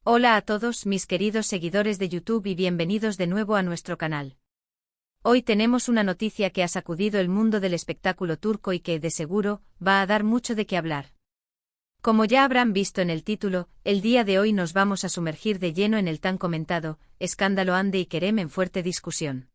Hola a todos mis queridos seguidores de YouTube y bienvenidos de nuevo a nuestro canal. Hoy tenemos una noticia que ha sacudido el mundo del espectáculo turco y que, de seguro, va a dar mucho de qué hablar. Como ya habrán visto en el título, el día de hoy nos vamos a sumergir de lleno en el tan comentado escándalo Hande y Kerem en fuerte discusión.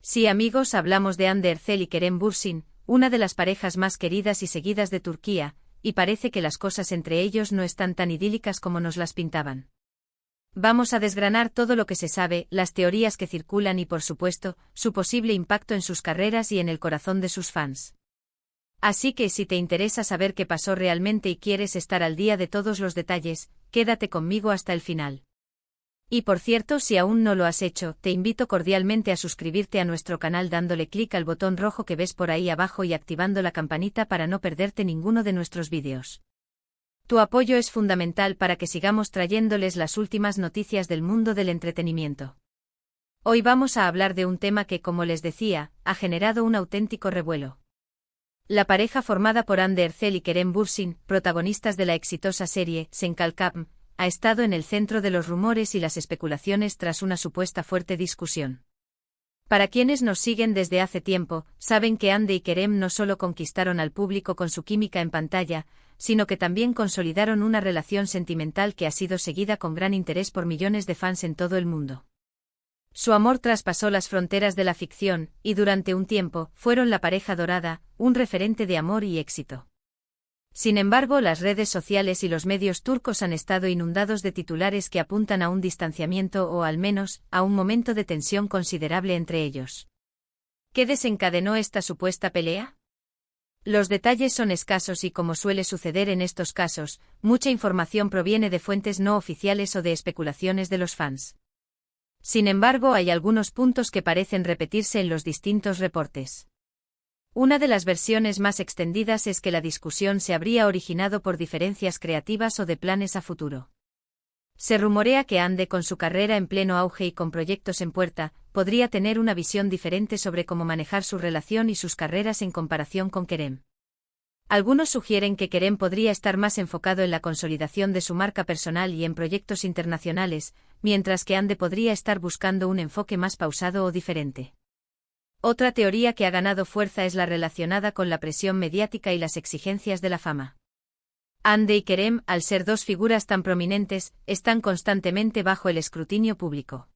Sí amigos, hablamos de Hande Erçel y Kerem Bürsin, una de las parejas más queridas y seguidas de Turquía, y parece que las cosas entre ellos no están tan idílicas como nos las pintaban. Vamos a desgranar todo lo que se sabe, las teorías que circulan y por supuesto, su posible impacto en sus carreras y en el corazón de sus fans. Así que si te interesa saber qué pasó realmente y quieres estar al día de todos los detalles, quédate conmigo hasta el final. Y por cierto, si aún no lo has hecho, te invito cordialmente a suscribirte a nuestro canal dándole clic al botón rojo que ves por ahí abajo y activando la campanita para no perderte ninguno de nuestros vídeos. Tu apoyo es fundamental para que sigamos trayéndoles las últimas noticias del mundo del entretenimiento. Hoy vamos a hablar de un tema que, como les decía, ha generado un auténtico revuelo. La pareja formada por Hande Erçel y Kerem Bürsin, protagonistas de la exitosa serie Sen Kalkam, ha estado en el centro de los rumores y las especulaciones tras una supuesta fuerte discusión. Para quienes nos siguen desde hace tiempo, saben que Hande y Kerem no solo conquistaron al público con su química en pantalla, sino que también consolidaron una relación sentimental que ha sido seguida con gran interés por millones de fans en todo el mundo. Su amor traspasó las fronteras de la ficción, y durante un tiempo, fueron la pareja dorada, un referente de amor y éxito. Sin embargo, las redes sociales y los medios turcos han estado inundados de titulares que apuntan a un distanciamiento o, al menos, a un momento de tensión considerable entre ellos. ¿Qué desencadenó esta supuesta pelea? Los detalles son escasos y, como suele suceder en estos casos, mucha información proviene de fuentes no oficiales o de especulaciones de los fans. Sin embargo, hay algunos puntos que parecen repetirse en los distintos reportes. Una de las versiones más extendidas es que la discusión se habría originado por diferencias creativas o de planes a futuro. Se rumorea que Hande, con su carrera en pleno auge y con proyectos en puerta, podría tener una visión diferente sobre cómo manejar su relación y sus carreras en comparación con Kerem. Algunos sugieren que Kerem podría estar más enfocado en la consolidación de su marca personal y en proyectos internacionales, mientras que Hande podría estar buscando un enfoque más pausado o diferente. Otra teoría que ha ganado fuerza es la relacionada con la presión mediática y las exigencias de la fama. Hande y Kerem, al ser dos figuras tan prominentes, están constantemente bajo el escrutinio público.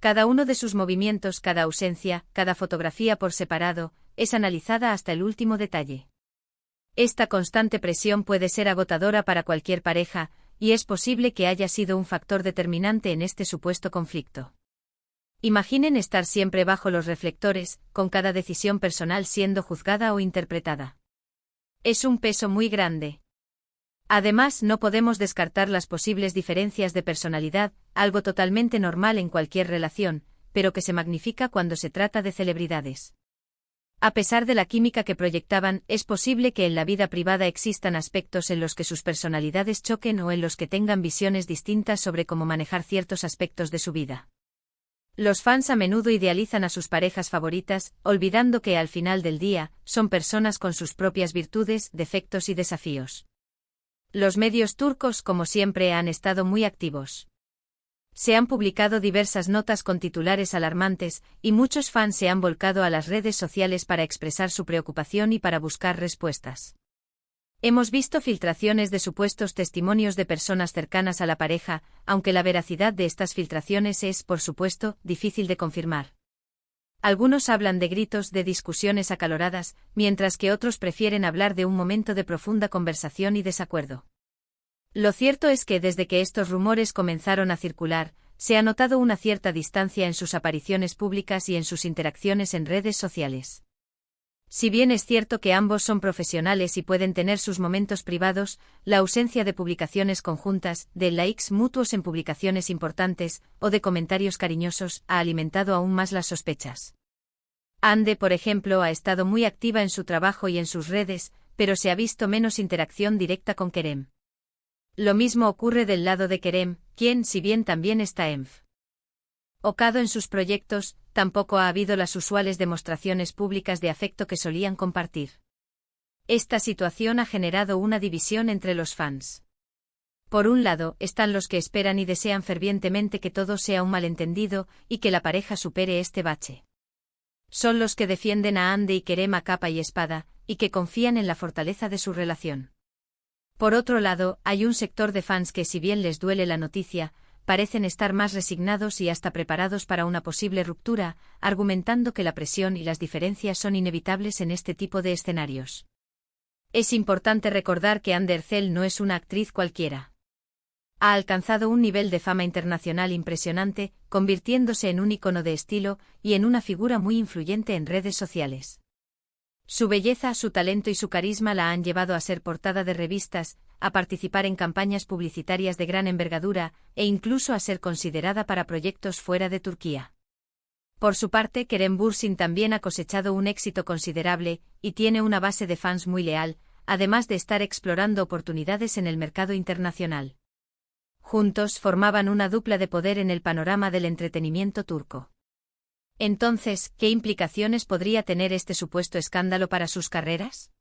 Cada uno de sus movimientos, cada ausencia, cada fotografía por separado, es analizada hasta el último detalle. Esta constante presión puede ser agotadora para cualquier pareja, y es posible que haya sido un factor determinante en este supuesto conflicto. Imaginen estar siempre bajo los reflectores, con cada decisión personal siendo juzgada o interpretada. Es un peso muy grande. Además, no podemos descartar las posibles diferencias de personalidad, algo totalmente normal en cualquier relación, pero que se magnifica cuando se trata de celebridades. A pesar de la química que proyectaban, es posible que en la vida privada existan aspectos en los que sus personalidades choquen o en los que tengan visiones distintas sobre cómo manejar ciertos aspectos de su vida. Los fans a menudo idealizan a sus parejas favoritas, olvidando que al final del día, son personas con sus propias virtudes, defectos y desafíos. Los medios turcos, como siempre, han estado muy activos. Se han publicado diversas notas con titulares alarmantes, y muchos fans se han volcado a las redes sociales para expresar su preocupación y para buscar respuestas. Hemos visto filtraciones de supuestos testimonios de personas cercanas a la pareja, aunque la veracidad de estas filtraciones es, por supuesto, difícil de confirmar. Algunos hablan de gritos, de discusiones acaloradas, mientras que otros prefieren hablar de un momento de profunda conversación y desacuerdo. Lo cierto es que desde que estos rumores comenzaron a circular, se ha notado una cierta distancia en sus apariciones públicas y en sus interacciones en redes sociales. Si bien es cierto que ambos son profesionales y pueden tener sus momentos privados, la ausencia de publicaciones conjuntas, de likes mutuos en publicaciones importantes, o de comentarios cariñosos, ha alimentado aún más las sospechas. Hande, por ejemplo, ha estado muy activa en su trabajo y en sus redes, pero se ha visto menos interacción directa con Kerem. Lo mismo ocurre del lado de Kerem, quien, si bien también está enfocado en sus proyectos, tampoco ha habido las usuales demostraciones públicas de afecto que solían compartir. Esta situación ha generado una división entre los fans. Por un lado, están los que esperan y desean fervientemente que todo sea un malentendido y que la pareja supere este bache. Son los que defienden a Ande y Kerem a capa y espada, y que confían en la fortaleza de su relación. Por otro lado, hay un sector de fans que, si bien les duele la noticia, parecen estar más resignados y hasta preparados para una posible ruptura, argumentando que la presión y las diferencias son inevitables en este tipo de escenarios. Es importante recordar que Ande Erçel no es una actriz cualquiera. Ha alcanzado un nivel de fama internacional impresionante, convirtiéndose en un icono de estilo y en una figura muy influyente en redes sociales. Su belleza, su talento y su carisma la han llevado a ser portada de revistas, a participar en campañas publicitarias de gran envergadura e incluso a ser considerada para proyectos fuera de Turquía. Por su parte, Kerem Bürsin también ha cosechado un éxito considerable y tiene una base de fans muy leal, además de estar explorando oportunidades en el mercado internacional. Juntos formaban una dupla de poder en el panorama del entretenimiento turco. Entonces, ¿qué implicaciones podría tener este supuesto escándalo para sus carreras?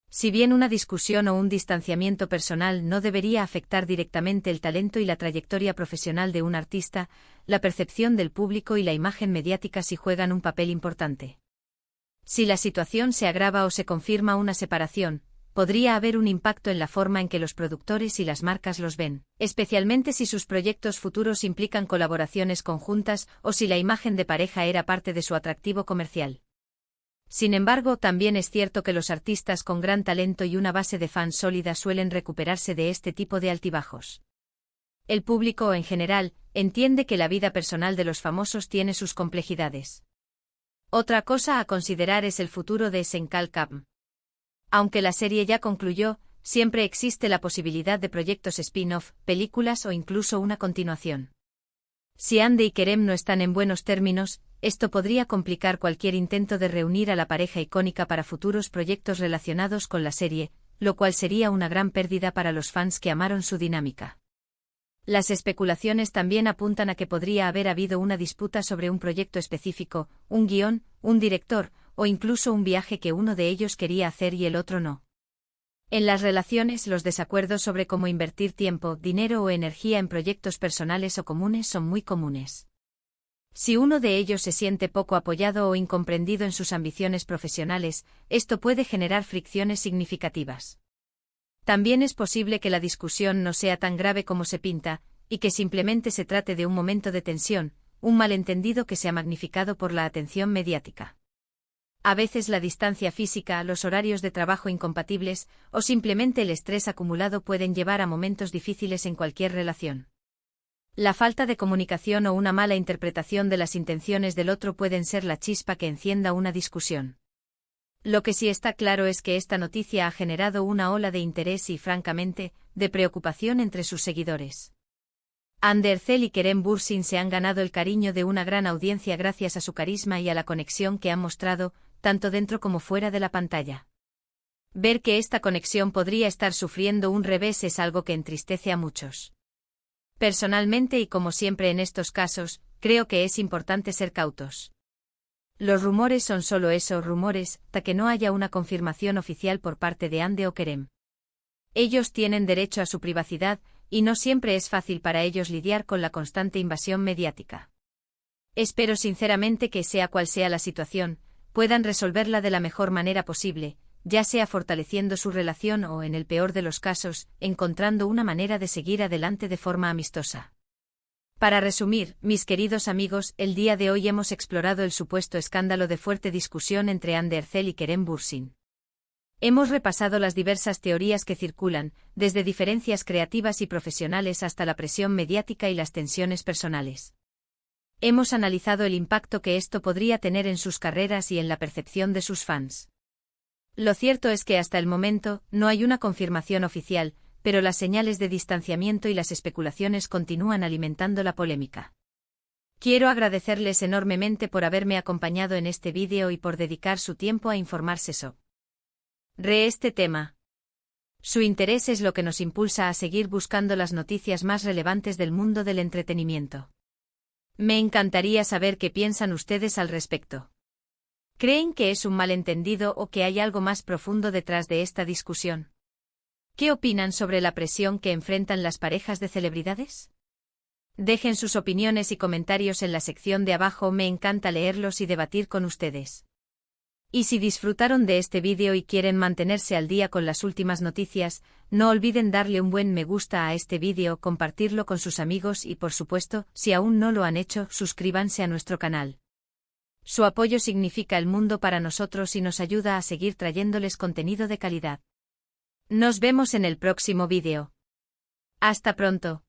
Si bien una discusión o un distanciamiento personal no debería afectar directamente el talento y la trayectoria profesional de un artista, la percepción del público y la imagen mediática sí juegan un papel importante. Si la situación se agrava o se confirma una separación, podría haber un impacto en la forma en que los productores y las marcas los ven, especialmente si sus proyectos futuros implican colaboraciones conjuntas o si la imagen de pareja era parte de su atractivo comercial. Sin embargo, también es cierto que los artistas con gran talento y una base de fans sólida suelen recuperarse de este tipo de altibajos. El público, en general, entiende que la vida personal de los famosos tiene sus complejidades. Otra cosa a considerar es el futuro de Senkal Kapm. Aunque la serie ya concluyó, siempre existe la posibilidad de proyectos spin-off, películas o incluso una continuación. Si Ande y Kerem no están en buenos términos, esto podría complicar cualquier intento de reunir a la pareja icónica para futuros proyectos relacionados con la serie, lo cual sería una gran pérdida para los fans que amaron su dinámica. Las especulaciones también apuntan a que podría haber habido una disputa sobre un proyecto específico, un guión, un director, o incluso un viaje que uno de ellos quería hacer y el otro no. En las relaciones, los desacuerdos sobre cómo invertir tiempo, dinero o energía en proyectos personales o comunes son muy comunes. Si uno de ellos se siente poco apoyado o incomprendido en sus ambiciones profesionales, esto puede generar fricciones significativas. También es posible que la discusión no sea tan grave como se pinta, y que simplemente se trate de un momento de tensión, un malentendido que se ha magnificado por la atención mediática. A veces la distancia física, los horarios de trabajo incompatibles, o simplemente el estrés acumulado pueden llevar a momentos difíciles en cualquier relación. La falta de comunicación o una mala interpretación de las intenciones del otro pueden ser la chispa que encienda una discusión. Lo que sí está claro es que esta noticia ha generado una ola de interés y, francamente, de preocupación entre sus seguidores. Ande Erçel y Kerem Bürsin se han ganado el cariño de una gran audiencia gracias a su carisma y a la conexión que han mostrado, tanto dentro como fuera de la pantalla. Ver que esta conexión podría estar sufriendo un revés es algo que entristece a muchos. Personalmente y como siempre en estos casos, creo que es importante ser cautos. Los rumores son solo eso, rumores, hasta que no haya una confirmación oficial por parte de Ande o Kerem. Ellos tienen derecho a su privacidad, y no siempre es fácil para ellos lidiar con la constante invasión mediática. Espero sinceramente que, sea cual sea la situación, puedan resolverla de la mejor manera posible, ya sea fortaleciendo su relación o, en el peor de los casos, encontrando una manera de seguir adelante de forma amistosa. Para resumir, mis queridos amigos, el día de hoy hemos explorado el supuesto escándalo de fuerte discusión entre Ande Erçel y Kerem Bürsin. Hemos repasado las diversas teorías que circulan, desde diferencias creativas y profesionales hasta la presión mediática y las tensiones personales. Hemos analizado el impacto que esto podría tener en sus carreras y en la percepción de sus fans. Lo cierto es que hasta el momento no hay una confirmación oficial, pero las señales de distanciamiento y las especulaciones continúan alimentando la polémica. Quiero agradecerles enormemente por haberme acompañado en este vídeo y por dedicar su tiempo a informarse sobre este tema. Su interés es lo que nos impulsa a seguir buscando las noticias más relevantes del mundo del entretenimiento. Me encantaría saber qué piensan ustedes al respecto. ¿Creen que es un malentendido o que hay algo más profundo detrás de esta discusión? ¿Qué opinan sobre la presión que enfrentan las parejas de celebridades? Dejen sus opiniones y comentarios en la sección de abajo, me encanta leerlos y debatir con ustedes. Y si disfrutaron de este vídeo y quieren mantenerse al día con las últimas noticias, no olviden darle un buen me gusta a este vídeo, compartirlo con sus amigos y por supuesto, si aún no lo han hecho, suscríbanse a nuestro canal. Su apoyo significa el mundo para nosotros y nos ayuda a seguir trayéndoles contenido de calidad. Nos vemos en el próximo vídeo. Hasta pronto.